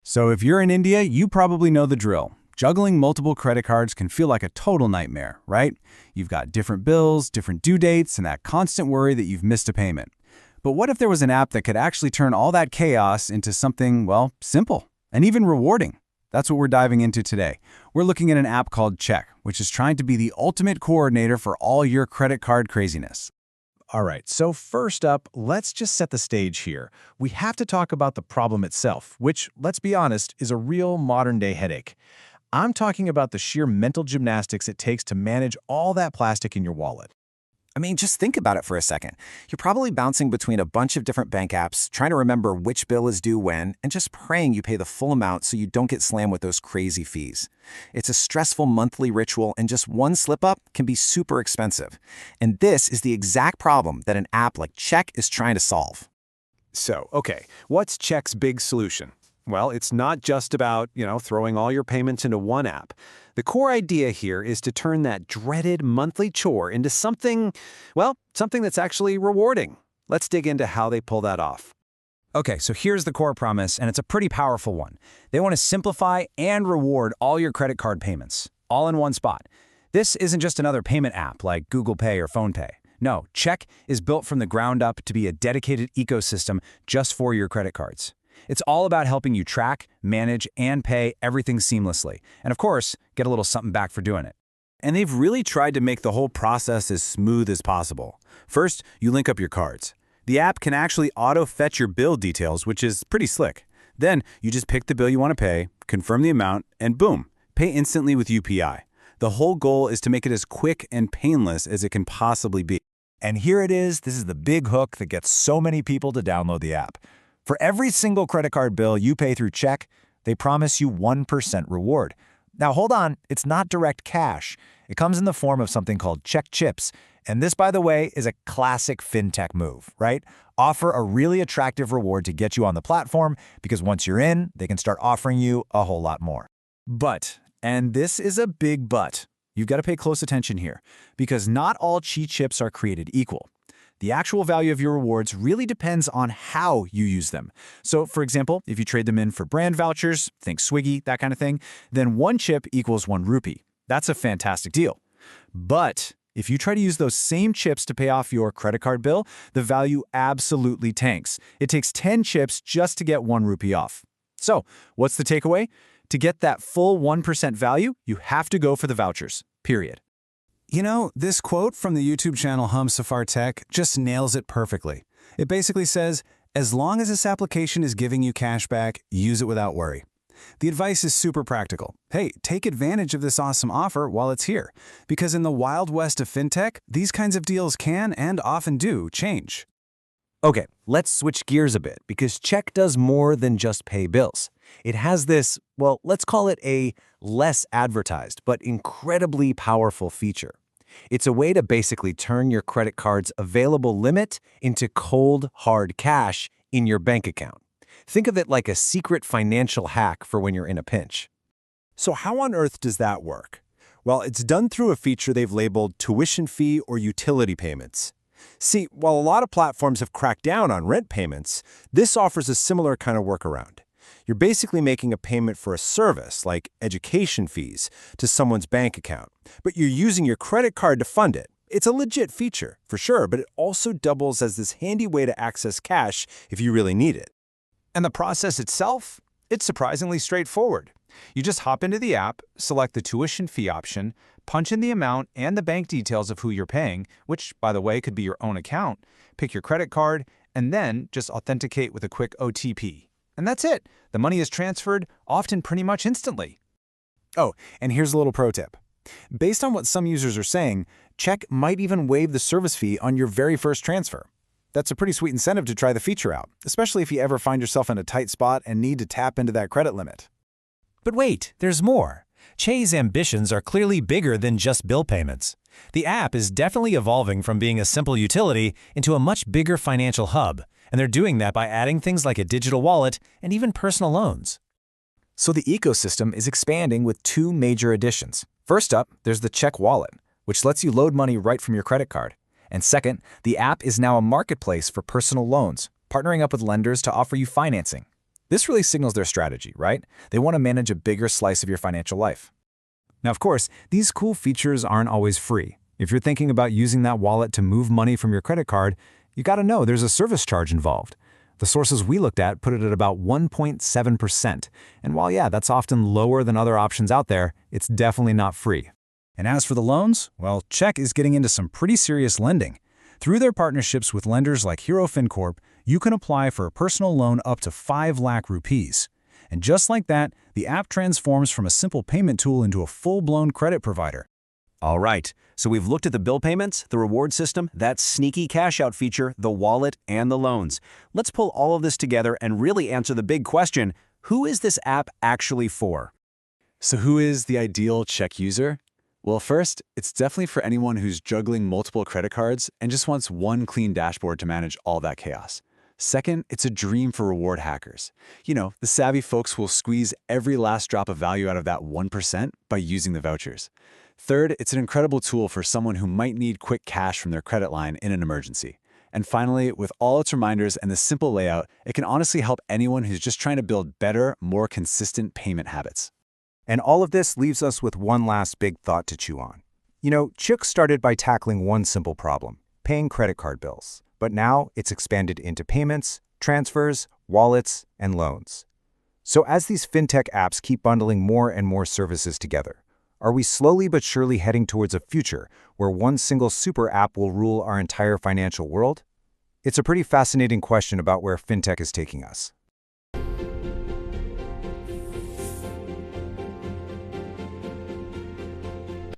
So if you're in India, you probably know the drill. Juggling multiple credit cards can feel like a total nightmare, right? You've got different bills, different due dates, and that constant worry that you've missed a payment. But what if there was an app that could actually turn all that chaos into something, well, simple and even rewarding? That's what we're diving into today. We're looking at an app called CheQ, which is trying to be the ultimate coordinator for all your credit card craziness. All right, so first up, let's just set the stage here. We have to talk about the problem itself, which, let's be honest, is a real modern-day headache. I'm talking about the sheer mental gymnastics it takes to manage all that plastic in your wallet. I mean, just think about it for a second. You're probably bouncing between a bunch of different bank apps, trying to remember which bill is due when, and just praying you pay the full amount so you don't get slammed with those crazy fees. It's a stressful monthly ritual, and just one slip-up can be super expensive. And this is the exact problem that an app like CheQ is trying to solve. So, okay, what's CheQ's big solution? Well, it's not just about, throwing all your payments into one app. The core idea here is to turn that dreaded monthly chore into something that's actually rewarding. Let's dig into how they pull that off. Okay, so here's the core promise, and it's a pretty powerful one. They want to simplify and reward all your credit card payments, all in one spot. This isn't just another payment app like Google Pay or PhonePe. No, CheQ is built from the ground up to be a dedicated ecosystem just for your credit cards. It's all about helping you track, manage, and pay everything seamlessly. And of course, get a little something back for doing it. And they've really tried to make the whole process as smooth as possible. First, you link up your cards. The app can actually auto-fetch your bill details, which is pretty slick. Then, you just pick the bill you want to pay, confirm the amount, and boom, pay instantly with UPI. The whole goal is to make it as quick and painless as it can possibly be. And here it is. This is the big hook that gets so many people to download the app. For every single credit card bill you pay through CheQ, they promise you 1% reward. Now hold on, it's not direct cash. It comes in the form of something called CheQ Chips. And this, by the way, is a classic fintech move, right? Offer a really attractive reward to get you on the platform, because once you're in, they can start offering you a whole lot more. But, and this is a big but, you've got to pay close attention here, because not all CheQ Chips are created equal. The actual value of your rewards really depends on how you use them. So, for example, if you trade them in for brand vouchers, think Swiggy, that kind of thing, then 1 chip equals 1 rupee. That's a fantastic deal. But if you try to use those same chips to pay off your credit card bill, the value absolutely tanks. It takes 10 chips just to get 1 rupee off. So, what's the takeaway? To get that full 1% value, you have to go for the vouchers, period. You know, this quote from the YouTube channel Safar Tech just nails it perfectly. It basically says, as long as this application is giving you cash back, use it without worry. The advice is super practical. Hey, take advantage of this awesome offer while it's here, because in the wild west of fintech, these kinds of deals can and often do change. Okay, let's switch gears a bit, because CheQ does more than just pay bills. It has this, well, let's call it a less advertised but incredibly powerful feature. It's a way to basically turn your credit card's available limit into cold, hard cash in your bank account. Think of it like a secret financial hack for when you're in a pinch. So how on earth does that work? Well, it's done through a feature they've labeled tuition fee or utility payments. See, while a lot of platforms have cracked down on rent payments, this offers a similar kind of workaround. You're basically making a payment for a service, like education fees, to someone's bank account, but you're using your credit card to fund it. It's a legit feature, for sure, but it also doubles as this handy way to access cash if you really need it. And the process itself? It's surprisingly straightforward. You just hop into the app, select the tuition fee option, punch in the amount and the bank details of who you're paying, which, by the way, could be your own account, pick your credit card, and then just authenticate with a quick OTP. And that's it. The money is transferred, often pretty much instantly. Oh, and here's a little pro tip. Based on what some users are saying, CheQ might even waive the service fee on your very first transfer. That's a pretty sweet incentive to try the feature out, especially if you ever find yourself in a tight spot and need to tap into that credit limit. But wait, there's more. CheQ's ambitions are clearly bigger than just bill payments. The app is definitely evolving from being a simple utility into a much bigger financial hub, and they're doing that by adding things like a digital wallet and even personal loans. So the ecosystem is expanding with 2 major additions. First up, there's the CheQ Wallet, which lets you load money right from your credit card. And second, the app is now a marketplace for personal loans, partnering up with lenders to offer you financing. This really signals their strategy, right? They want to manage a bigger slice of your financial life. Now, of course, these cool features aren't always free. If you're thinking about using that wallet to move money from your credit card, you got to know there's a service charge involved. The sources we looked at put it at about 1.7%. And while, yeah, that's often lower than other options out there, it's definitely not free. And as for the loans, well, CheQ is getting into some pretty serious lending. Through their partnerships with lenders like Hero FinCorp, you can apply for a personal loan up to 5 lakh rupees. And just like that, the app transforms from a simple payment tool into a full-blown credit provider. All right, so we've looked at the bill payments, the reward system, that sneaky cash-out feature, the wallet, and the loans. Let's pull all of this together and really answer the big question, who is this app actually for? So who is the ideal CheQ user? Well, first, it's definitely for anyone who's juggling multiple credit cards and just wants one clean dashboard to manage all that chaos. Second, it's a dream for reward hackers. You know, the savvy folks will squeeze every last drop of value out of that 1% by using the vouchers. Third, it's an incredible tool for someone who might need quick cash from their credit line in an emergency. And finally, with all its reminders and the simple layout, it can honestly help anyone who's just trying to build better, more consistent payment habits. And all of this leaves us with one last big thought to chew on. You know, CheQ started by tackling one simple problem, paying credit card bills. But now it's expanded into payments, transfers, wallets, and loans. So as these fintech apps keep bundling more and more services together, are we slowly but surely heading towards a future where one single super app will rule our entire financial world? It's a pretty fascinating question about where fintech is taking us.